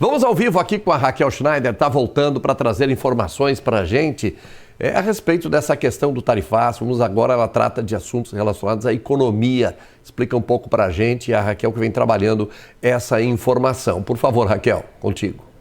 Vamos ao vivo aqui com a Raquel Schneider, está voltando para trazer informações para a gente a respeito dessa questão do tarifaço. Agora ela trata de assuntos relacionados à economia. Explica um pouco para a gente e a Raquel que vem trabalhando essa informação. Por favor, Raquel, contigo.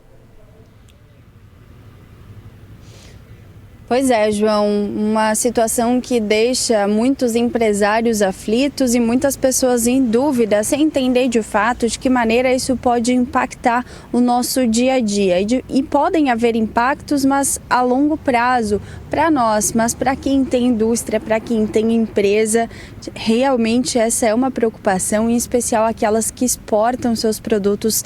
Pois é, João, uma situação que deixa muitos empresários aflitos e muitas pessoas em dúvida, sem entender de fato de que maneira isso pode impactar o nosso dia a dia. E podem haver impactos, mas a longo prazo, para nós, mas para quem tem indústria, para quem tem empresa, realmente essa é uma preocupação, em especial aquelas que exportam seus produtos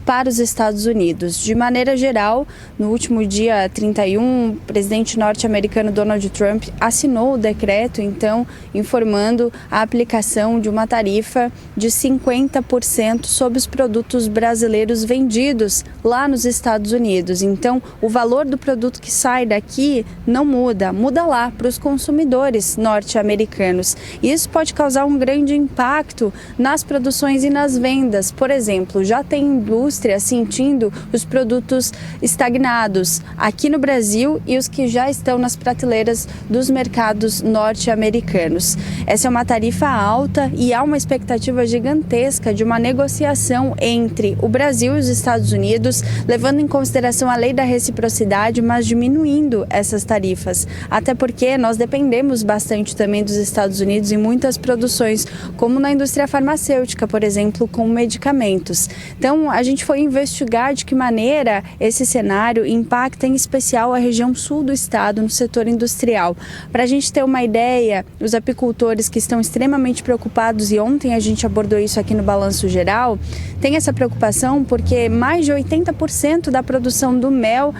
para os Estados Unidos. De maneira geral, no último dia 31, o presidente norte-americano Donald Trump assinou o decreto, então, informando a aplicação de uma tarifa de 50% sobre os produtos brasileiros vendidos lá nos Estados Unidos. Então, o valor do produto que sai daqui não muda, muda lá para os consumidores norte-americanos. Isso pode causar um grande impacto nas produções e nas vendas. Por exemplo, já tem indústria sentindo os produtos estagnados aqui no Brasil e os que já estão nas prateleiras dos mercados norte-americanos. Essa é uma tarifa alta e há uma expectativa gigantesca de uma negociação entre o Brasil e os Estados Unidos, levando em consideração a lei da reciprocidade, mas diminuindo essas tarifas. Até porque nós dependemos bastante também dos Estados Unidos em muitas produções, como na indústria farmacêutica, por exemplo, com medicamentos. Então, a gente foi investigar de que maneira esse cenário impacta em especial a região sul do estado no setor industrial. Para a gente ter uma ideia, os apicultores que estão extremamente preocupados, e ontem a gente abordou isso aqui no Balanço Geral, tem essa preocupação porque mais de 80% da produção do mel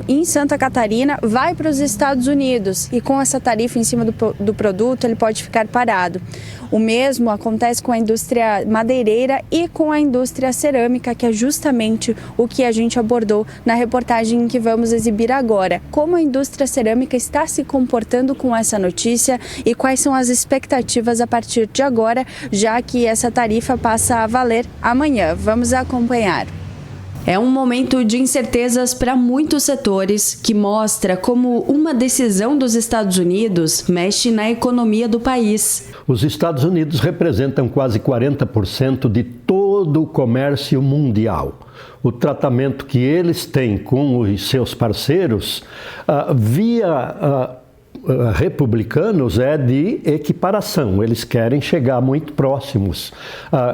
em Santa Catarina vai para os Estados Unidos e com essa tarifa em cima do produto ele pode ficar parado. O mesmo acontece com a indústria madeireira e com a indústria cerâmica, que é justamente o que a gente abordou na reportagem que vamos exibir agora. Como a indústria cerâmica está se comportando com essa notícia e quais são as expectativas a partir de agora, já que essa tarifa passa a valer amanhã. Vamos acompanhar. É um momento de incertezas para muitos setores que mostra como uma decisão dos Estados Unidos mexe na economia do país. Os Estados Unidos representam quase 40% de todo o comércio mundial. O tratamento que eles têm com os seus parceiros via republicanos é de equiparação. Eles querem chegar muito próximos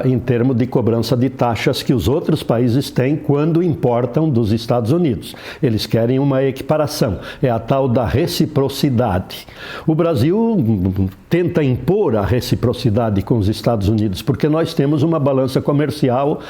em termos de cobrança de taxas que os outros países têm quando importam dos Estados Unidos. Eles querem uma equiparação, é a tal da reciprocidade. O Brasil tenta impor a reciprocidade com os Estados Unidos porque nós temos uma balança comercial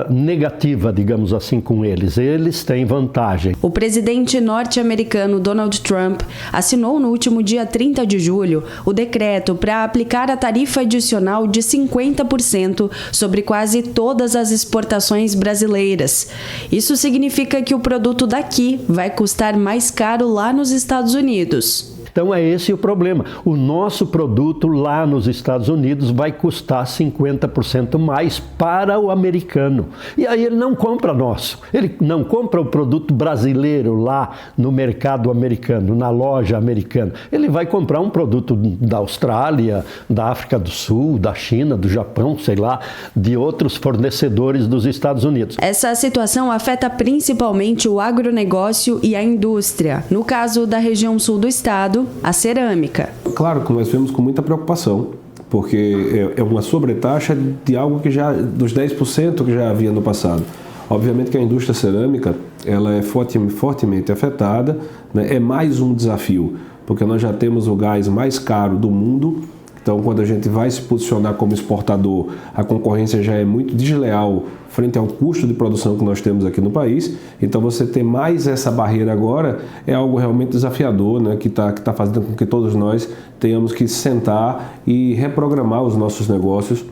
negativa, digamos assim, com eles. Eles têm vantagem. O presidente norte-americano Donald Trump assinou no último dia 30 de julho o decreto para aplicar a tarifa adicional de 50% sobre quase todas as exportações brasileiras. Isso significa que o produto daqui vai custar mais caro lá nos Estados Unidos. Então é esse o problema. O nosso produto lá nos Estados Unidos vai custar 50% mais para o americano. E aí ele não compra nosso. Ele não compra o produto brasileiro lá no mercado americano, na loja americana. Ele vai comprar um produto da Austrália, da África do Sul, da China, do Japão, sei lá, de outros fornecedores dos Estados Unidos. Essa situação afeta principalmente o agronegócio e a indústria. No caso da região sul do estado, a cerâmica. Claro que nós vemos com muita preocupação, porque é uma sobretaxa de algo que já, dos 10% que já havia no passado. Obviamente que a indústria cerâmica ela é fortemente afetada, né? É mais um desafio, porque nós já temos o gás mais caro do mundo. Então, quando a gente vai se posicionar como exportador, a concorrência já é muito desleal frente ao custo de produção que nós temos aqui no país. Então, você ter mais essa barreira agora é algo realmente desafiador, né? Que tá fazendo com que todos nós tenhamos que sentar e reprogramar os nossos negócios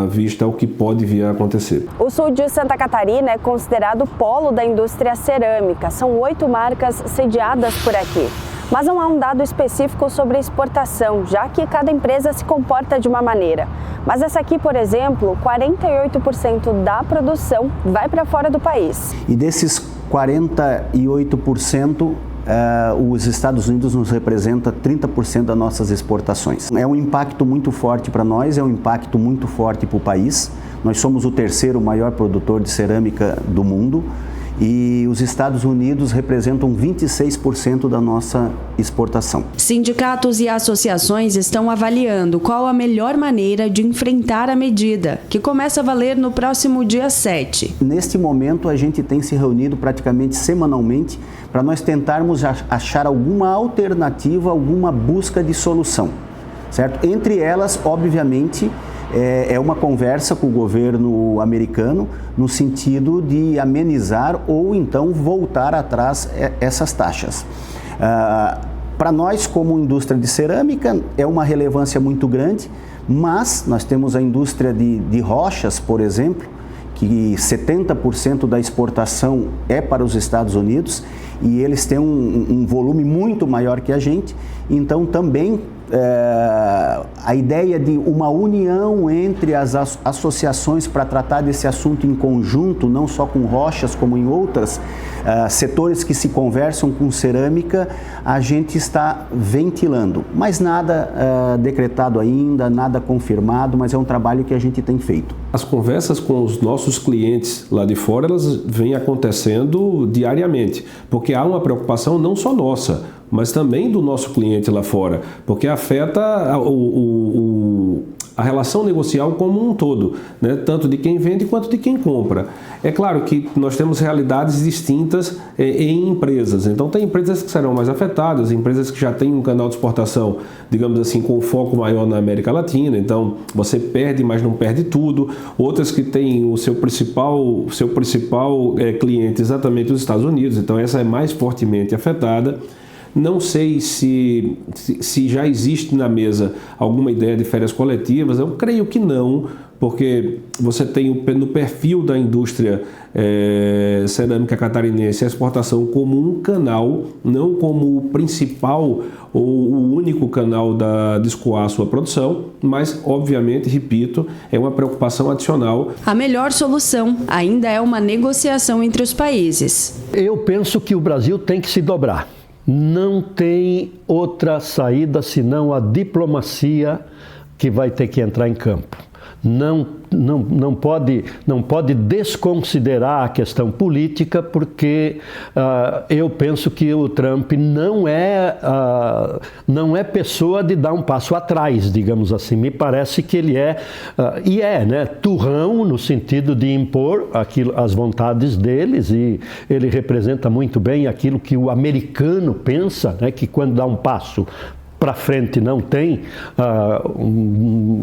vista o que pode vir a acontecer. O sul de Santa Catarina é considerado polo da indústria cerâmica. São 8 marcas sediadas por aqui. Mas não há um dado específico sobre a exportação, já que cada empresa se comporta de uma maneira. Mas essa aqui, por exemplo, 48% da produção vai para fora do país. E desses 48%, os Estados Unidos nos representa 30% das nossas exportações. É um impacto muito forte para nós, é um impacto muito forte para o país. Nós somos o terceiro maior produtor de cerâmica do mundo. E os Estados Unidos representam 26% da nossa exportação. Sindicatos e associações estão avaliando qual a melhor maneira de enfrentar a medida, que começa a valer no próximo dia 7. Neste momento, a gente tem se reunido praticamente semanalmente para nós tentarmos achar alguma alternativa, alguma busca de solução, certo? Entre elas, obviamente, é uma conversa com o governo americano no sentido de amenizar ou então voltar atrás essas taxas. Para nós, como indústria de cerâmica, é uma relevância muito grande, mas nós temos a indústria de rochas, por exemplo, que 70% da exportação é para os Estados Unidos e eles têm um volume muito maior que a gente, então também a ideia de uma união entre as associações para tratar desse assunto em conjunto, não só com rochas como em outras setores que se conversam com cerâmica, a gente está ventilando, mas nada decretado ainda, nada confirmado, mas é um trabalho que a gente tem feito. As conversas com os nossos clientes lá de fora, elas vêm acontecendo diariamente, porque há uma preocupação não só nossa, mas também do nosso cliente lá fora, porque afeta a relação negocial como um todo, né? Tanto de quem vende quanto de quem compra. É claro que nós temos realidades distintas em empresas, então tem empresas que serão mais afetadas, empresas que já têm um canal de exportação, digamos assim, com foco maior na América Latina, então você perde, mas não perde tudo. Outras que têm o seu principal cliente exatamente os Estados Unidos, então essa é mais fortemente afetada. Não sei se já existe na mesa alguma ideia de férias coletivas, eu creio que não, porque você tem no perfil da indústria cerâmica catarinense a exportação como um canal, não como o principal ou o único canal de escoar a sua produção, mas obviamente, repito, é uma preocupação adicional. A melhor solução ainda é uma negociação entre os países. Eu penso que o Brasil tem que se dobrar. Não tem outra saída senão a diplomacia que vai ter que entrar em campo. Não pode desconsiderar a questão política, porque eu penso que o Trump não é pessoa de dar um passo atrás, digamos assim. Me parece que ele né, turrão no sentido de impor as vontades deles, e ele representa muito bem aquilo que o americano pensa, né, que quando dá um passo para frente não tem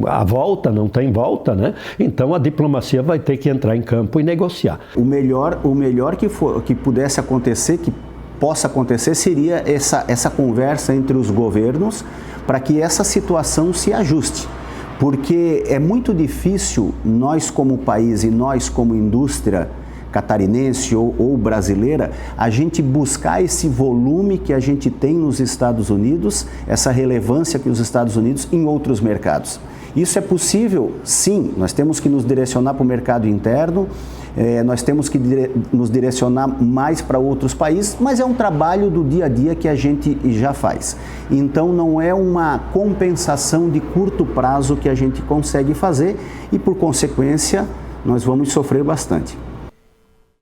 a volta, não tem volta, né? Então a diplomacia vai ter que entrar em campo e negociar. O melhor que pudesse acontecer, que possa acontecer, seria essa conversa entre os governos para que essa situação se ajuste. Porque é muito difícil nós como país e nós como indústria catarinense ou brasileira, a gente buscar esse volume que a gente tem nos Estados Unidos, essa relevância que os Estados Unidos em outros mercados. Isso é possível? Sim, nós temos que nos direcionar para o mercado interno, nós temos que nos direcionar mais para outros países, mas é um trabalho do dia a dia que a gente já faz. Então não é uma compensação de curto prazo que a gente consegue fazer e, por consequência, nós vamos sofrer bastante.